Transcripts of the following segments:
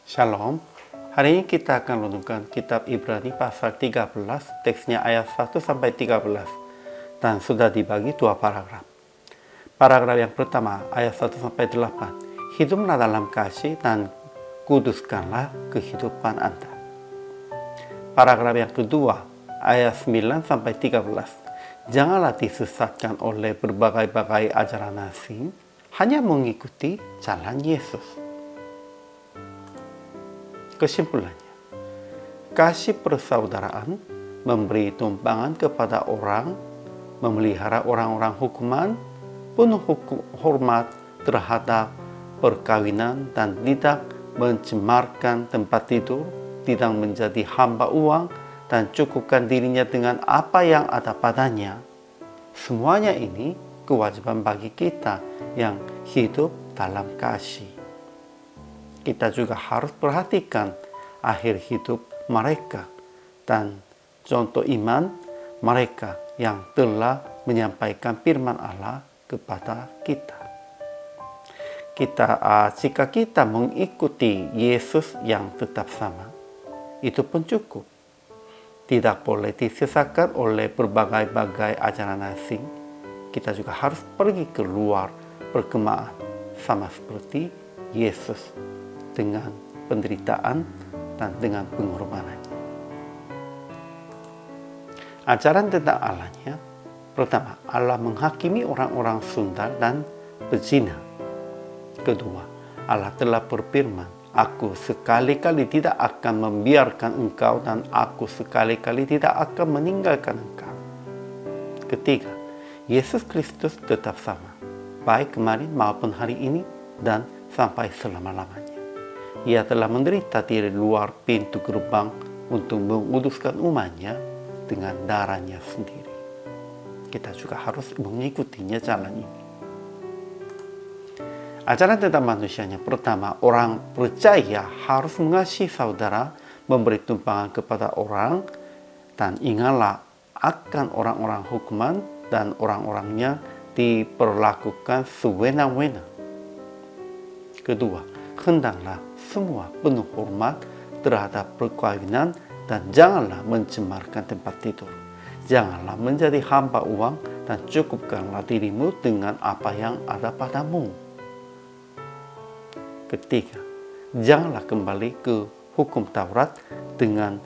Shalom. Hari ini kita akan renungkan kitab Ibrani pasal 13, teksnya ayat 1 sampai 13. Dan sudah dibagi dua paragraf. Paragraf yang pertama, ayat 1 sampai 8. Hiduplah dalam kasih dan kuduskanlah kehidupan Anda. Paragraf yang kedua, ayat 9 sampai 13. Janganlah disesatkan oleh berbagai-bagai ajaran asing, hanya mengikuti jalan Yesus. Kesimpulannya, kasih persaudaraan memberi tumpangan kepada orang, memelihara orang-orang hukuman, penuh hormat terhadap perkawinan dan tidak mencemarkan tempat tidur, tidak menjadi hamba uang, dan cukupkan dirinya dengan apa yang ada padanya. Semuanya ini kewajiban bagi kita yang hidup dalam kasih. Kita juga harus perhatikan akhir hidup mereka dan contoh iman mereka yang telah menyampaikan firman Allah kepada kita. Jika kita mengikuti Yesus yang tetap sama, itu pun cukup. Tidak boleh disesatkan oleh berbagai-bagai ajaran asing. Kita juga harus pergi keluar perkemahan sama seperti Yesus, dengan penderitaan dan dengan pengorbanannya. Ajaran tentang Allahnya, pertama, Allah menghakimi orang-orang sundal dan pezina. Kedua, Allah telah berfirman, Aku sekali-kali tidak akan membiarkan engkau dan aku sekali-kali tidak akan meninggalkan engkau. Ketiga, Yesus Kristus tetap sama, baik kemarin maupun hari ini dan sampai selama-lamanya. Ia telah menderita di luar pintu gerbang untuk menguduskan umatnya dengan darahnya sendiri. Kita juga harus mengikutinya jalan ini. Ajaran tentang manusianya, pertama, orang percaya harus mengasihi saudara, memberi tumpangan kepada orang, dan ingatlah akan orang-orang hukuman dan orang-orangnya diperlakukan sewenang-wenang. Kedua, hendaklah semua penuh hormat terhadap perkawinan dan janganlah mencemarkan tempat tidur. Janganlah menjadi hamba uang dan cukupkanlah dirimu dengan apa yang ada padamu. Ketiga, janganlah kembali ke hukum Taurat dengan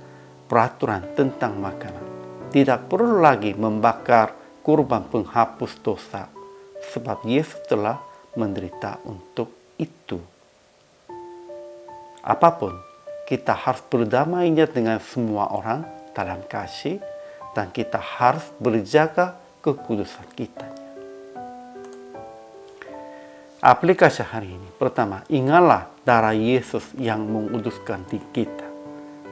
peraturan tentang makanan. Tidak perlu lagi membakar kurban penghapus dosa, sebab Yesus telah menderita untuk itu. Apapun, kita harus berdamainya dengan semua orang dalam kasih dan kita harus berjaga kekudusan kitanya. Aplikasi hari ini, pertama, ingatlah darah Yesus yang menguduskan diri kita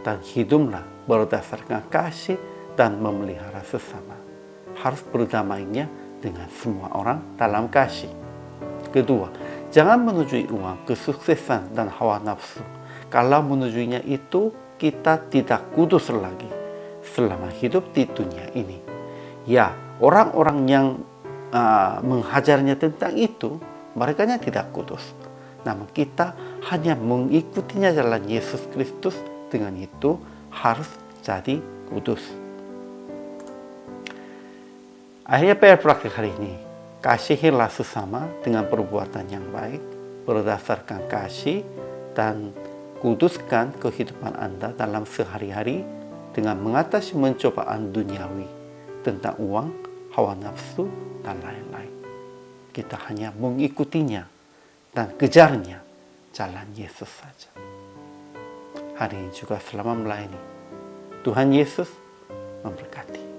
dan hiduplah berdasarkan kasih dan memelihara sesama. Harus berdamainya dengan semua orang dalam kasih. Kedua, jangan menuju uang, kesuksesan, dan hawa nafsu. Kalau menujunya itu, kita tidak kudus lagi selama hidup di dunia ini. Ya, orang-orang yang menghajarnya tentang itu, mereka tidak kudus. Namun kita hanya mengikutinya jalan Yesus Kristus, dengan itu harus jadi kudus. Akhirnya PR praktik hari ini, kasihilah sesama dengan perbuatan yang baik, berdasarkan kasih, dan kuduskan kehidupan Anda dalam sehari-hari dengan mengatasi pencobaan duniawi tentang uang, hawa nafsu, dan lain-lain. Kita hanya mengikutinya dan kejarnya jalan Yesus saja. Hari ini juga selamat melayani. Tuhan Yesus memberkati.